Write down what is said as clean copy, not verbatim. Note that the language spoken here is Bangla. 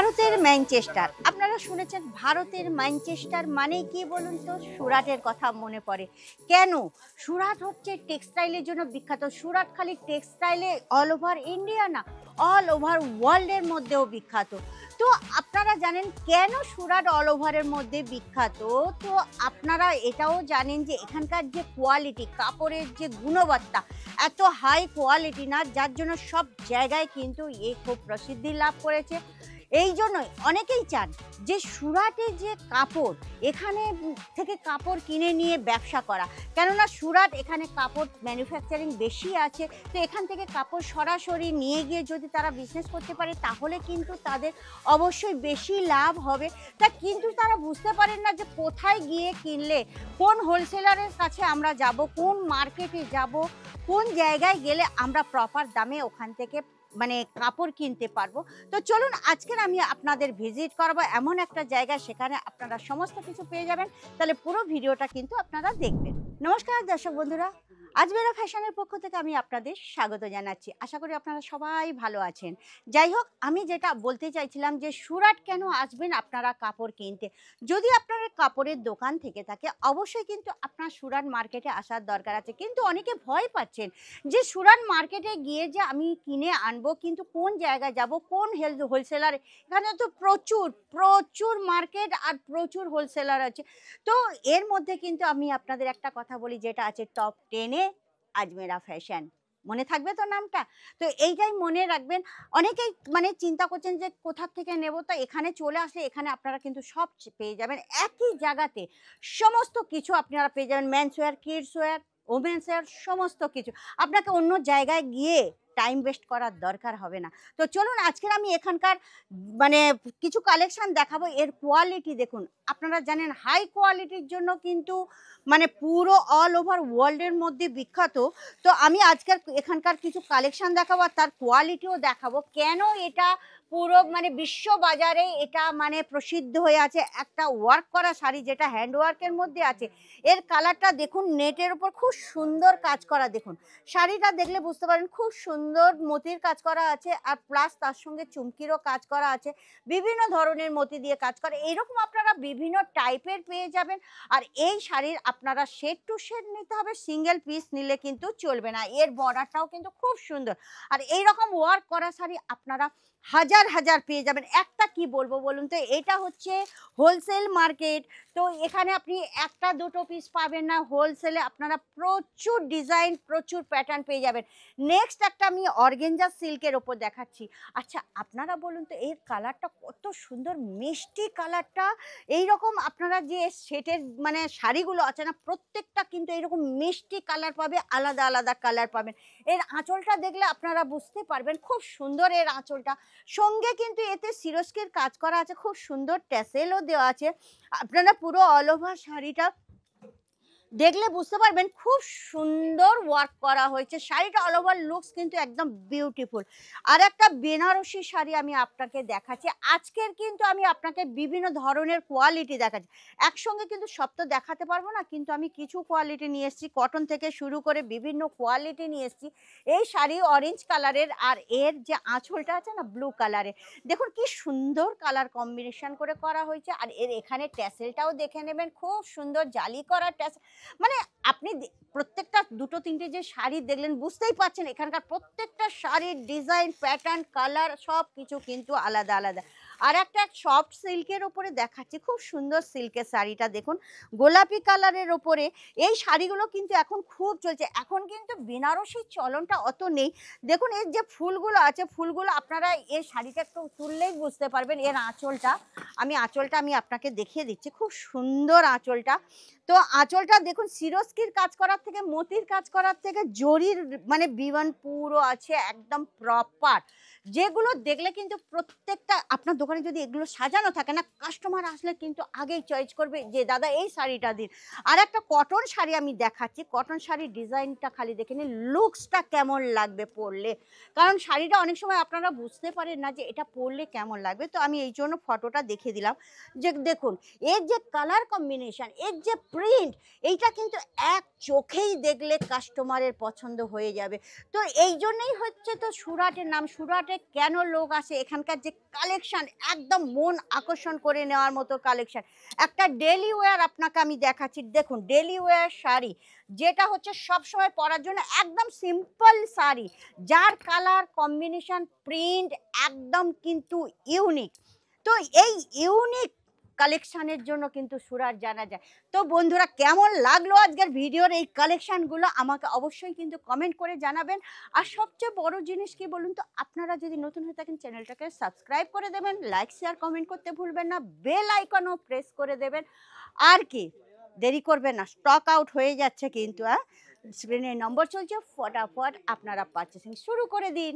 ভারতের ম্যানচেস্টার, আপনারা শুনেছেন ভারতের ম্যানচেস্টার মানে কি বলুন তো? সুরাটের কথা মনে পড়ে। কেন? সুরাট হচ্ছে টেক্সটাইলের জন্য বিখ্যাত। সুরাট খালি টেক্সটাইলে অল ওভার ইন্ডিয়া না, অল ওভার ওয়ার্ল্ডের মধ্যেও বিখ্যাত। তো আপনারা জানেন কেন সুরাট অল ওভারের মধ্যে বিখ্যাত? তো আপনারা এটাও জানেন যে এখানকার যে কোয়ালিটি, কাপড়ের যে গুণবত্তা এত হাই কোয়ালিটি না, যার জন্য সব জায়গায় কিন্তু খুব প্রসিদ্ধি লাভ করেছে। এই জন্যই অনেকেই চান যে সুরাটে যে কাপড়, এখানে থেকে কাপড় কিনে নিয়ে ব্যবসা করা। কেননা সুরাট এখানে কাপড় ম্যানুফ্যাকচারিং বেশি আছে, তো এখান থেকে কাপড় সরাসরি নিয়ে গিয়ে যদি তারা বিজনেস করতে পারে তাহলে কিন্তু তাদের অবশ্যই বেশি লাভ হবে। তা কিন্তু তারা বুঝতে পারেন না যে কোথায় গিয়ে কিনলে, কোন হোলসেলারের কাছে আমরা যাব, কোন মার্কেটে যাব, কোন জায়গায় গেলে আমরা প্রপার দামে ওখান থেকে মানে কাপড় কিনতে পারবো। তো চলুন আজকের আমি আপনাদের ভিজিট করবো এমন একটা জায়গা, সেখানে আপনারা সমস্ত কিছু পেয়ে যাবেন। তাহলে পুরো ভিডিওটা কিন্তু আপনারা দেখবেন। নমস্কার দর্শক বন্ধুরা, আজমেরা ফ্যাশনের পক্ষ থেকে আমি আপনাদের স্বাগত জানাচ্ছি। আশা করি আপনারা সবাই ভালো আছেন। যাই হোক, আমি যেটা বলতে চাইছিলাম যে সুরাট কেন আসবেন আপনারা কাপড় কিনতে। যদি আপনার কাপড়ের দোকান থেকে থাকে অবশ্যই কিন্তু আপনার সুরাট মার্কেটে আসার দরকার আছে। কিন্তু অনেকে ভয় পাচ্ছেন যে সুরাট মার্কেটে গিয়ে যে আমি কিনে আনবো, কিন্তু কোন জায়গায় যাব, কোন হোলসেলার। এখানে তো প্রচুর প্রচুর মার্কেট আর প্রচুর হোলসেলার আছে। তো এর মধ্যে কিন্তু আমি আপনাদের একটা কথা বলি, যেটা আছে টপ 10-এ আজমেরা ফ্যাশন। মনে থাকবে তো নামটা? তো এইটাই মনে রাখবেন। অনেকেই মানে চিন্তা করছেন যে কোথা থেকে নেব, তো এখানে চলে আসলে এখানে আপনারা কিন্তু সব পেয়ে যাবেন একই জায়গাতে। সমস্ত কিছু আপনারা পেয়ে যাবেন, men's wear, kids wear, women's wear, সমস্ত কিছু। আপনাকে অন্য জায়গায় গিয়ে টাইম ওয়েস্ট করার দরকার হবে না। তো চলুন আজকের আমি এখানকার মানে কিছু কালেকশন দেখাবো। এর কোয়ালিটি দেখুন, আপনারা জানেন হাই কোয়ালিটির জন্য কিন্তু মানে পুরো অল ওভার ওয়ার্ল্ডের মধ্যে বিখ্যাত। তো আমি আজকের এখানকার কিছু কালেকশন দেখাবো আর তার কোয়ালিটিও দেখাবো, কেন এটা পুরো মানে বিশ্ব বাজারে এটা মানে প্রসিদ্ধ হয়ে আছে। একটা ওয়ার্ক করা শাড়ি, যেটা হ্যান্ড ওয়ার্কের মধ্যে আছে। এর কালারটা দেখুন, নেটের উপর খুব সুন্দর কাজ করা। দেখুন শাড়িটা দেখলে বুঝতে পারেন খুব সুন্দর মতির কাজ করা আছে, আর প্লাস তার সঙ্গে চুমকিরও কাজ করা আছে, বিভিন্ন ধরনের মতি দিয়ে কাজ করে। এইরকম আপনারা বিভিন্ন টাইপের পেয়ে যাবেন। আর এই শাড়ির আপনারা শেড টু শেড নিতে হবে, সিঙ্গেল পিস নিলে কিন্তু চলবে না। এর বর্ডারটাও কিন্তু খুব সুন্দর। আর এইরকম ওয়ার্ক করা শাড়ি আপনারা হাজার হাজার পেয়ে যাবেন। একটা কি বলবো বলুন তো, এটা হচ্ছে হোলসেল মার্কেট। তো এখানে আপনি একটা দুটো পিস পাবেন না, হোলসেলে আপনারা প্রচুর ডিজাইন, প্রচুর প্যাটার্ন পেয়ে যাবেন। নেক্সট একটা আমি অর্গেঞ্জা সিল্কের ওপর দেখাচ্ছি। আচ্ছা আপনারা বলুন তো, এর কালারটা কত সুন্দর, মিষ্টি কালারটা। এইরকম আপনারা যে সেটের মানে শাড়িগুলো আছে না, প্রত্যেকটা কিন্তু এইরকম মিষ্টি কালার পাবে, আলাদা আলাদা কালার পাবেন। এর আঁচলটা দেখলে আপনারা বুঝতে পারবেন, খুব সুন্দর এর আঁচলটা। সঙ্গে কিন্তু এতে সিরস্কির কাজ করা আছে, খুব সুন্দর ট্যাসেলও দেওয়া আছে। আপনারা পুরো অল ওভার শাড়িটা দেখলে বুঝতে পারবেন খুব সুন্দর ওয়ার্ক করা হয়েছে। শাড়িটা অল ওভার লুকস কিন্তু একদম বিউটিফুল। আর একটা বেনারসি শাড়ি আমি আপনাকে দেখাচ্ছি আজকের। কিন্তু আমি আপনাকে বিভিন্ন ধরনের কোয়ালিটি দেখাচ্ছি, একসঙ্গে কিন্তু সব তো দেখাতে পারবো না, কিন্তু আমি কিছু কোয়ালিটি নিয়ে এসেছি, কটন থেকে শুরু করে বিভিন্ন কোয়ালিটি নিয়ে এসেছি। এই শাড়ি অরেঞ্জ কালারের, আর এর যে আঁচলটা আছে না ব্লু কালারের। দেখুন কি সুন্দর কালার কম্বিনেশন করে করা হয়েছে। আর এর এখানে ট্যাসেলটাও দেখে নেবেন, খুব সুন্দর জালি করা ট্যাসেল। মানে আপনি প্রত্যেকটা দুটো তিনটে যে শাড়ি দেখলেন বুঝতেই পারছেন এখানকার প্রত্যেকটা শাড়ির ডিজাইন, প্যাটার্ন, কালার সব কিছু কিন্তু আলাদা আলাদা। আর একটা সফট সিল্কের ওপরে দেখাচ্ছি, খুব সুন্দর সিল্কের শাড়িটা দেখুন, গোলাপি কালারের ওপরে। এই শাড়িগুলো কিন্তু এখন খুব চলছে। এখন কিন্তু বেনারসির চলনটা অত নেই। দেখুন এর যে ফুলগুলো আছে, ফুলগুলো আপনারা এই শাড়িটা একটু তুললেই বুঝতে পারবেন। এর আঁচলটা আমি আপনাকে দেখিয়ে দিচ্ছি, খুব সুন্দর আঁচলটা। তো আঁচলটা দেখুন, সিরস্কির কাজ করার থেকে, মতির কাজ করার থেকে জরির মানে বিমান পুরো আছে একদম প্রপার। যেগুলো দেখলে কিন্তু প্রত্যেকটা আপনার দোকানে যদি এগুলো সাজানো থাকে না, কাস্টমার আসলে কিন্তু আগেই চয়েস করবে যে দাদা এই শাড়িটা দিন। আর একটা কটন শাড়ি আমি দেখাচ্ছি, কটন শাড়ির ডিজাইনটা খালি দেখে নিন, লুকসটা কেমন লাগবে পরলে। কারণ শাড়িটা অনেক সময় আপনারা বুঝতে পারেন না যে এটা পরলে কেমন লাগবে। তো আমি এই জন্য ফটোটা দেখিয়ে দিলাম যে দেখুন এর যে কালার কম্বিনেশন, এর যে প্রিন্ট, এইটা কিন্তু এক চোখেই দেখলে কাস্টমারের পছন্দ হয়ে যাবে। তো এই জন্যই হচ্ছে তো সুরাটের নাম। সুরাটে সুরাটে কেন লোক আসে, এখানকার যে কালেকশন একদম মন আকর্ষণ করে নেওয়ার মতো কালেকশন। একটা ডেলি ওয়্যার আপনাকে আমি দেখাচ্ছি, দেখুন ডেলি ওয়্যার শাড়ি যেটা হচ্ছে সবসময় পরার জন্য একদম সিম্পল শাড়ি, যার কালার কম্বিনেশন প্রিন্ট একদম কিন্তু ইউনিক। তো এই ইউনিক কালেকশানের জন্য কিন্তু সুরাট জানা যায়। তো বন্ধুরা, কেমন লাগলো আজকের ভিডিওর এই কালেকশানগুলো আমাকে অবশ্যই কিন্তু কমেন্ট করে জানাবেন। আর সবচেয়ে বড় জিনিস কি বলুন তো, আপনারা যদি নতুন হয়ে থাকেন চ্যানেলটাকে সাবস্ক্রাইব করে দেবেন, লাইক শেয়ার কমেন্ট করতে ভুলবেন না, বেল আইকনও প্রেস করে দেবেন। আর কি দেরি করবেন না, স্টক আউট হয়ে যাচ্ছে কিন্তু। স্ক্রিনে নম্বর চলছে, ফটাফট আপনারা পারচেসিং শুরু করে দিন।